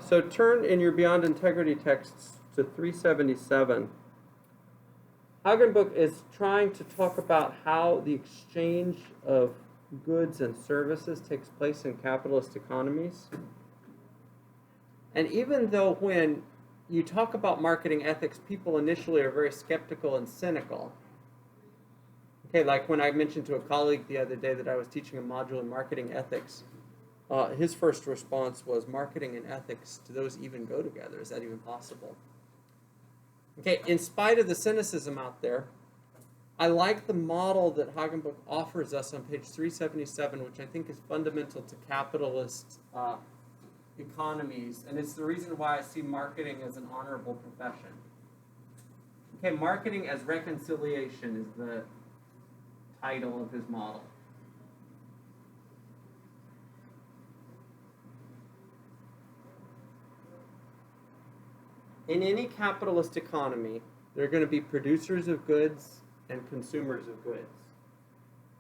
So turn in your Beyond Integrity texts to 377. Hagenbuch is trying to talk about how the exchange of goods and services takes place in capitalist economies. And even though when you talk about marketing ethics, people initially are very skeptical and cynical. Okay, like when I mentioned to a colleague the other day that I was teaching a module in marketing ethics, his first response was, marketing and ethics, do those even go together? Is that even possible? Okay, in spite of the cynicism out there, I like the model that Hagenbuch offers us on page 377, which I think is fundamental to capitalist economies, and it's the reason why I see marketing as an honorable profession. Okay, marketing as reconciliation is the title of his model. In any capitalist economy, there are going to be producers of goods and consumers of goods.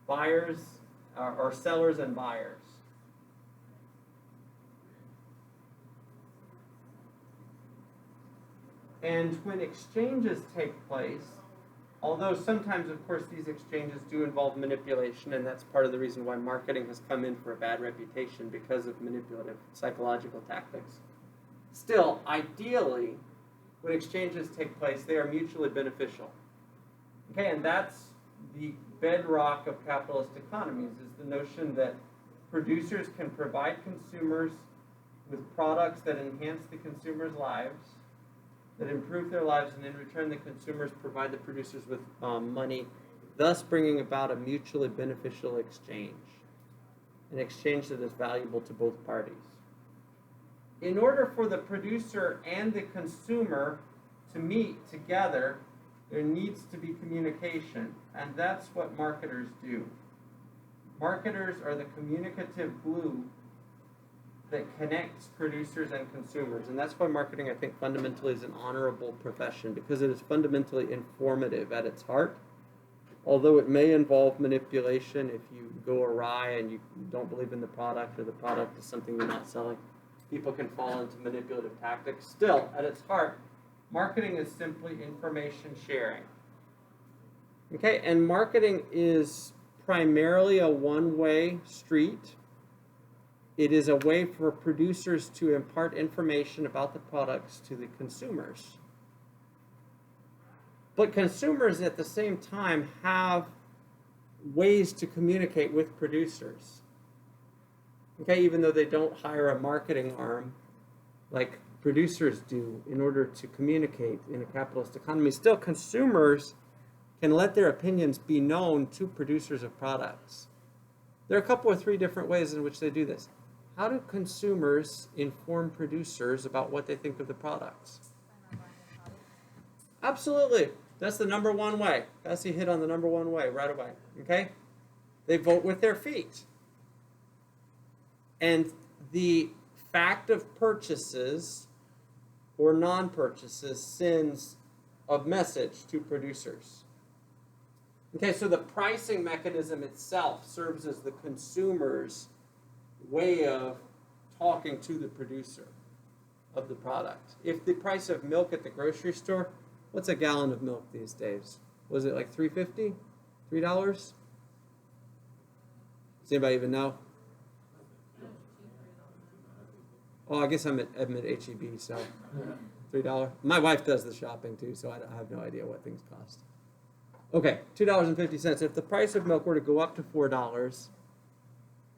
Buyers or sellers and buyers. And when exchanges take place, although sometimes, of course, these exchanges do involve manipulation, and that's part of the reason why marketing has come in for a bad reputation because of manipulative psychological tactics. Still, ideally, when exchanges take place, they are mutually beneficial. Okay, and that's the bedrock of capitalist economies, is the notion that producers can provide consumers with products that enhance the consumers' lives, that improve their lives, and in return the consumers provide the producers with money, thus bringing about a mutually beneficial exchange, an exchange that is valuable to both parties. In order for the producer and the consumer to meet together, there needs to be communication, and that's what marketers do. Marketers are the communicative glue that connects producers and consumers, and that's why marketing, I think, fundamentally is an honorable profession, because it is fundamentally informative at its heart. Although it may involve manipulation if you go awry and you don't believe in the product, or the product is something you're not selling, people can fall into manipulative tactics. Still, at its heart, marketing is simply information sharing. Okay, and marketing is primarily a one-way street. It is a way for producers to impart information about the products to the consumers. But consumers at the same time have ways to communicate with producers. Okay, even though they don't hire a marketing arm like producers do in order to communicate in a capitalist economy, still consumers can let their opinions be known to producers of products. There are a couple or three different ways in which they do this. How do consumers inform producers about what they think of the products? Absolutely. That's the number one way. Bessie hit on the number one way right away. Okay? They vote with their feet. And the fact of purchases or non-purchases sends a message to producers. Okay, so the pricing mechanism itself serves as the consumer's way of talking to the producer of the product. If the price of milk at the grocery store, what's a gallon of milk these days? Was it like $3.50? $3? Does anybody even know? Oh, I guess I'm at HEB, so $3. My wife does the shopping too, so I have no idea what things cost. Okay, $2.50. If the price of milk were to go up to $4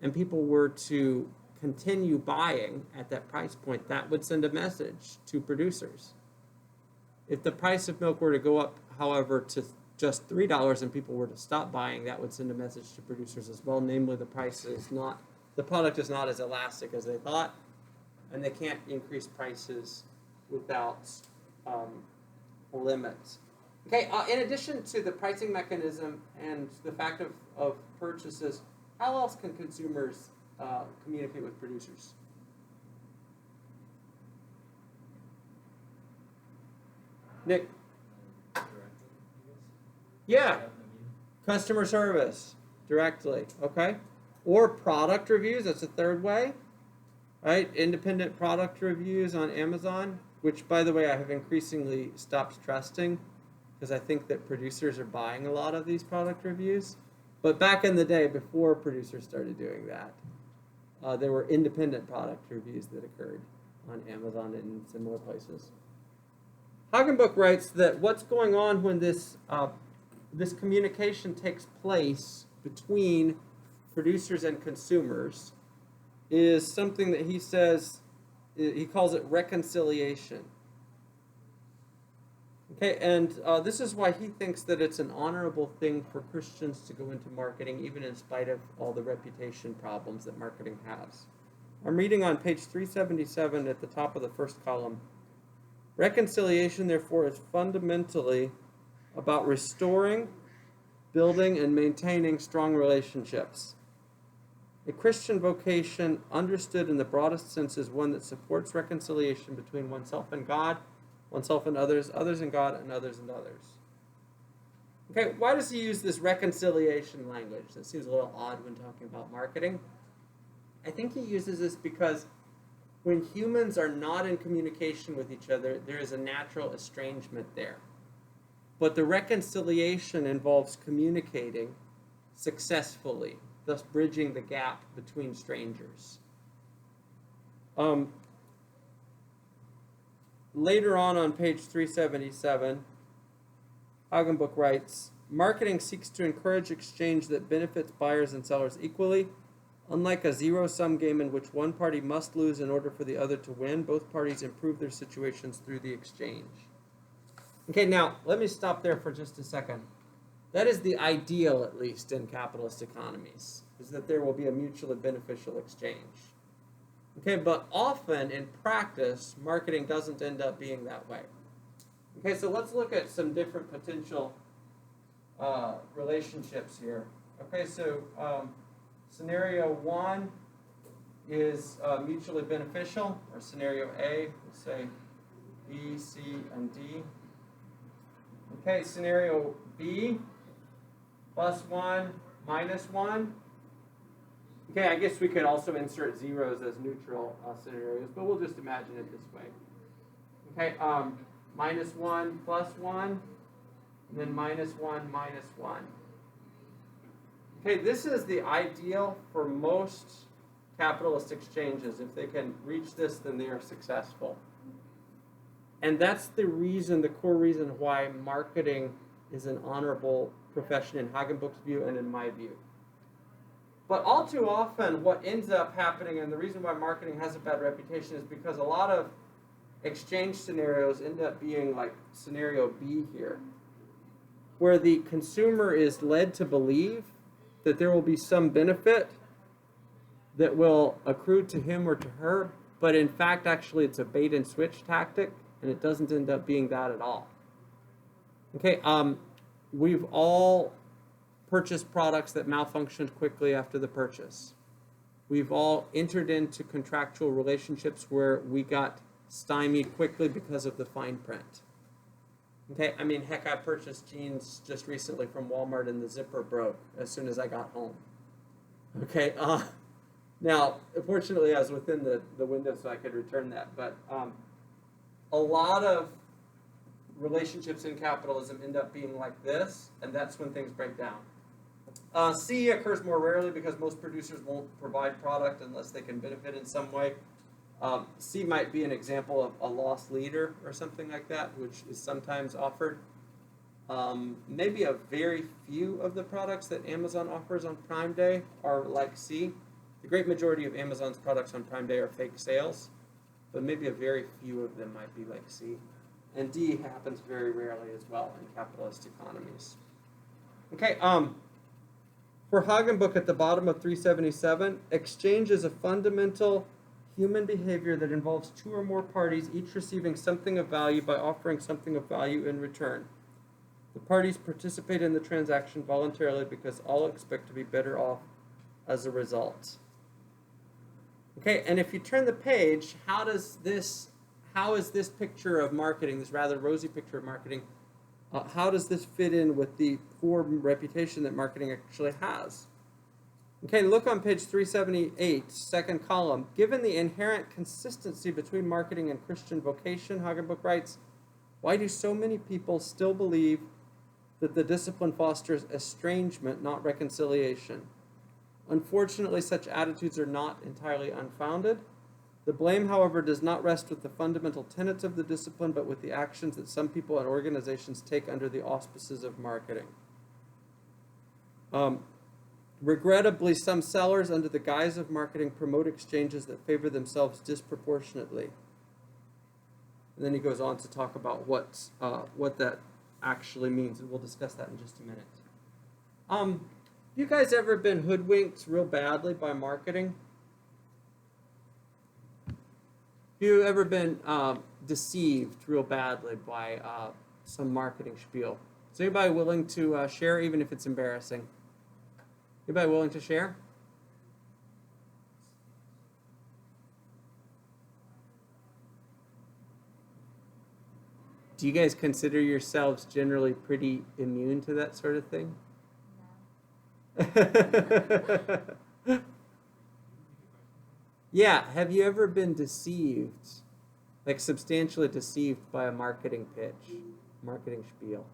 and people were to continue buying at that price point, that would send a message to producers. If the price of milk were to go up, however, to just $3 and people were to stop buying, that would send a message to producers as well, namely the product is not as elastic as they thought, and they can't increase prices without limits. Okay, in addition to the pricing mechanism and the fact of purchases, how else can consumers communicate with producers? Nick? Yeah, customer service directly, okay? Or product reviews, that's a third way. right? Independent product reviews on Amazon, which, by the way, I have increasingly stopped trusting because I think that producers are buying a lot of these product reviews. But back in the day, before producers started doing that, there were independent product reviews that occurred on Amazon and similar places. Hagenbuch writes that what's going on when this communication takes place between producers and consumers is something that he says, he calls it reconciliation. Okay, and this is why he thinks that it's an honorable thing for Christians to go into marketing, even in spite of all the reputation problems that marketing has. I'm reading on page 377 at the top of the first column. Reconciliation, therefore, is fundamentally about restoring, building, and maintaining strong relationships. A Christian vocation, understood in the broadest sense, is one that supports reconciliation between oneself and God, oneself and others, others and God, and others and others. Okay, why does he use this reconciliation language? That seems a little odd when talking about marketing. I think he uses this because when humans are not in communication with each other, there is a natural estrangement there. But the reconciliation involves communicating successfully, thus bridging the gap between strangers. Later on page 377, Hagenbuch writes, marketing seeks to encourage exchange that benefits buyers and sellers equally. Unlike a zero-sum game in which one party must lose in order for the other to win, both parties improve their situations through the exchange. Okay, now, let me stop there for just a second. That is the ideal, at least, in capitalist economies, is that there will be a mutually beneficial exchange. Okay, but often, in practice, marketing doesn't end up being that way. Okay, so let's look at some different potential relationships here. Okay, so scenario 1 is mutually beneficial, or scenario A, we'll say B, C, and D. Okay, scenario B, +1, -1. Okay, I guess we could also insert zeros as neutral scenarios, but we'll just imagine it this way. Okay, -1, +1, and then -1, -1. Okay, this is the ideal for most capitalist exchanges. If they can reach this, then they are successful. And that's the reason, the core reason why marketing is an honorable profession in Hagenbuch's view and in my view. But all too often, what ends up happening, and the reason why marketing has a bad reputation, is because a lot of exchange scenarios end up being like scenario B here, where the consumer is led to believe that there will be some benefit that will accrue to him or to her, but in fact, actually, it's a bait and switch tactic, and it doesn't end up being that at all. Okay, we've all purchased products that malfunctioned quickly after the purchase. We've all entered into contractual relationships where we got stymied quickly because of the fine print. Okay, I mean, heck, I purchased jeans just recently from Walmart and the zipper broke as soon as I got home. Okay, now, fortunately, I was within the window so I could return that, but a lot of relationships in capitalism end up being like this, and that's when things break down. C occurs more rarely because most producers won't provide product unless they can benefit in some way. C might be an example of a lost leader or something like that, which is sometimes offered. Maybe a very few of the products that Amazon offers on Prime Day are like C. The great majority of Amazon's products on Prime Day are fake sales, but maybe a very few of them might be like C. And D happens very rarely as well in capitalist economies. Okay, for Hagenbuch at the bottom of 377, exchange is a fundamental human behavior that involves two or more parties, each receiving something of value by offering something of value in return. The parties participate in the transaction voluntarily because all expect to be better off as a result. Okay, and if you turn the page, how is this picture of marketing, this rather rosy picture of marketing, how does this fit in with the poor reputation that marketing actually has? Okay, look on page 378, second column. Given the inherent consistency between marketing and Christian vocation, Hagenbuch writes, why do so many people still believe that the discipline fosters estrangement, not reconciliation? Unfortunately, such attitudes are not entirely unfounded. The blame, however, does not rest with the fundamental tenets of the discipline, but with the actions that some people and organizations take under the auspices of marketing. Regrettably, some sellers, under the guise of marketing, promote exchanges that favor themselves disproportionately. And then he goes on to talk about what that actually means, and we'll discuss that in just a minute. Have you guys ever been hoodwinked real badly by marketing? Have you ever been deceived real badly by some marketing spiel? Is anybody willing to share, even if it's embarrassing? Anybody willing to share? Do you guys consider yourselves generally pretty immune to that sort of thing? No. Yeah, have you ever been deceived, like substantially deceived by a marketing pitch, marketing spiel,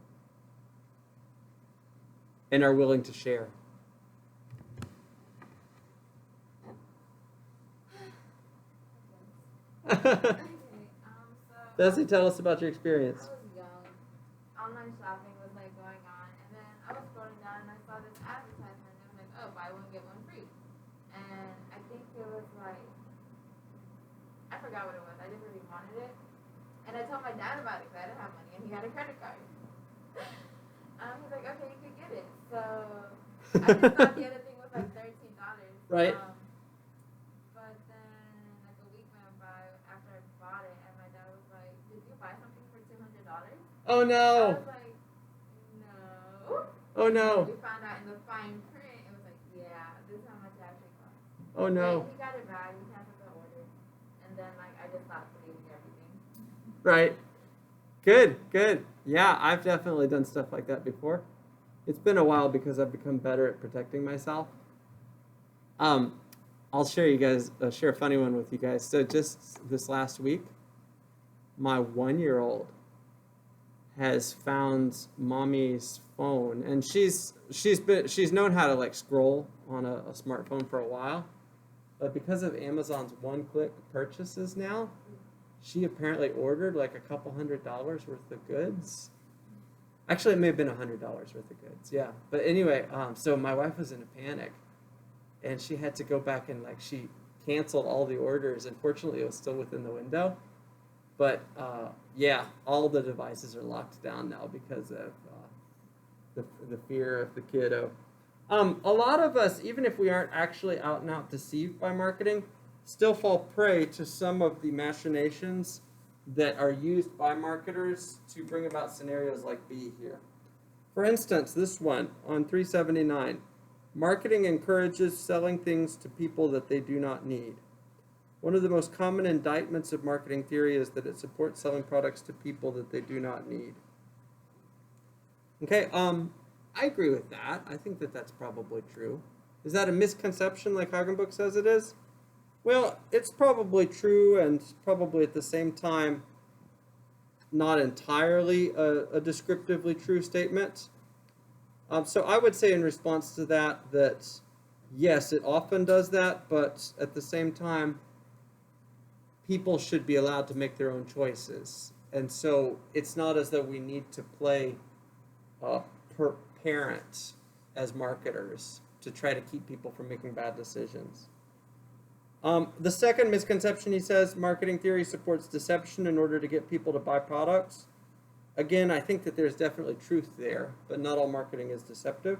and are willing to share? Bessie, tell us about your experience. I was young. Online shopping was like going on, and then I was scrolling down and I saw this advertisement. It was like, oh, buy one get one free, and I think it was like, I forgot what it was. I just really wanted it, and I told my dad about it because I didn't have money, and he had a credit card. He's like, okay, you could get it. So I just thought the other thing was like $13. Right. But then like a week went by after I bought it, and my dad was like, "Did you buy something for $200?" Oh no. I was like, "No." Oh no. We found out in the fine print, it was like, "Yeah, this is how much it actually cost." Oh no. He got it back. We canceled the order, and then like I just stopped believing everything. Right. Good, good. Yeah, I've definitely done stuff like that before. It's been a while because I've become better at protecting myself. I'll share a funny one with you guys. So just this last week, my 1-year-old has found mommy's phone, and she's known how to like scroll on a smartphone for a while, but because of Amazon's one-click purchases now, she apparently ordered like a couple $100 worth of goods. Actually, it may have been $100 worth of goods. Yeah, but anyway, so my wife was in a panic, and she had to go back and like she canceled all the orders. And fortunately, it was still within the window. But yeah, all the devices are locked down now because of the fear of the kiddo. A lot of us, even if we aren't actually out and out deceived by marketing, still fall prey to some of the machinations that are used by marketers to bring about scenarios like B here. For instance, this one on 379, marketing encourages selling things to people that they do not need. One of the most common indictments of marketing theory is that it supports selling products to people that they do not need. Okay, I agree with that. I think that that's probably true. Is that a misconception like Hagenbuch says it is? Well, it's probably true, and probably at the same time not entirely a descriptively true statement. So I would say in response to that yes, it often does that, but at the same time, people should be allowed to make their own choices. And so it's not as though we need to play per parent as marketers to try to keep people from making bad decisions. The second misconception, he says, marketing theory supports deception in order to get people to buy products. Again, I think that there's definitely truth there, but not all marketing is deceptive.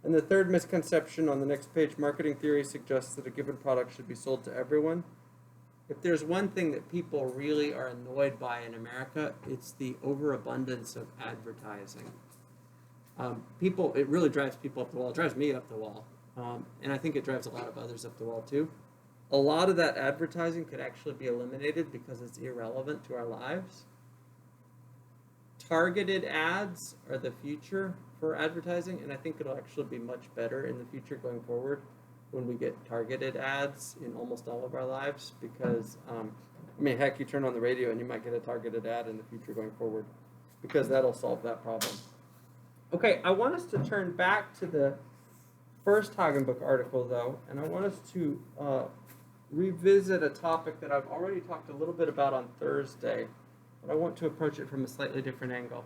And the third misconception on the next page, marketing theory suggests that a given product should be sold to everyone. If there's one thing that people really are annoyed by in America, it's the overabundance of advertising. It really drives people up the wall. It drives me up the wall. And I think it drives a lot of others up the wall too. A lot of that advertising could actually be eliminated because it's irrelevant to our lives. Targeted ads are the future for advertising, and I think it'll actually be much better in the future going forward when we get targeted ads in almost all of our lives, because I mean, heck, you turn on the radio and you might get a targeted ad in the future going forward, because that'll solve that problem. Okay, I want us to turn back to the first Hagenbuch article, though, and I want us to revisit a topic that I've already talked a little bit about on Thursday, but I want to approach it from a slightly different angle.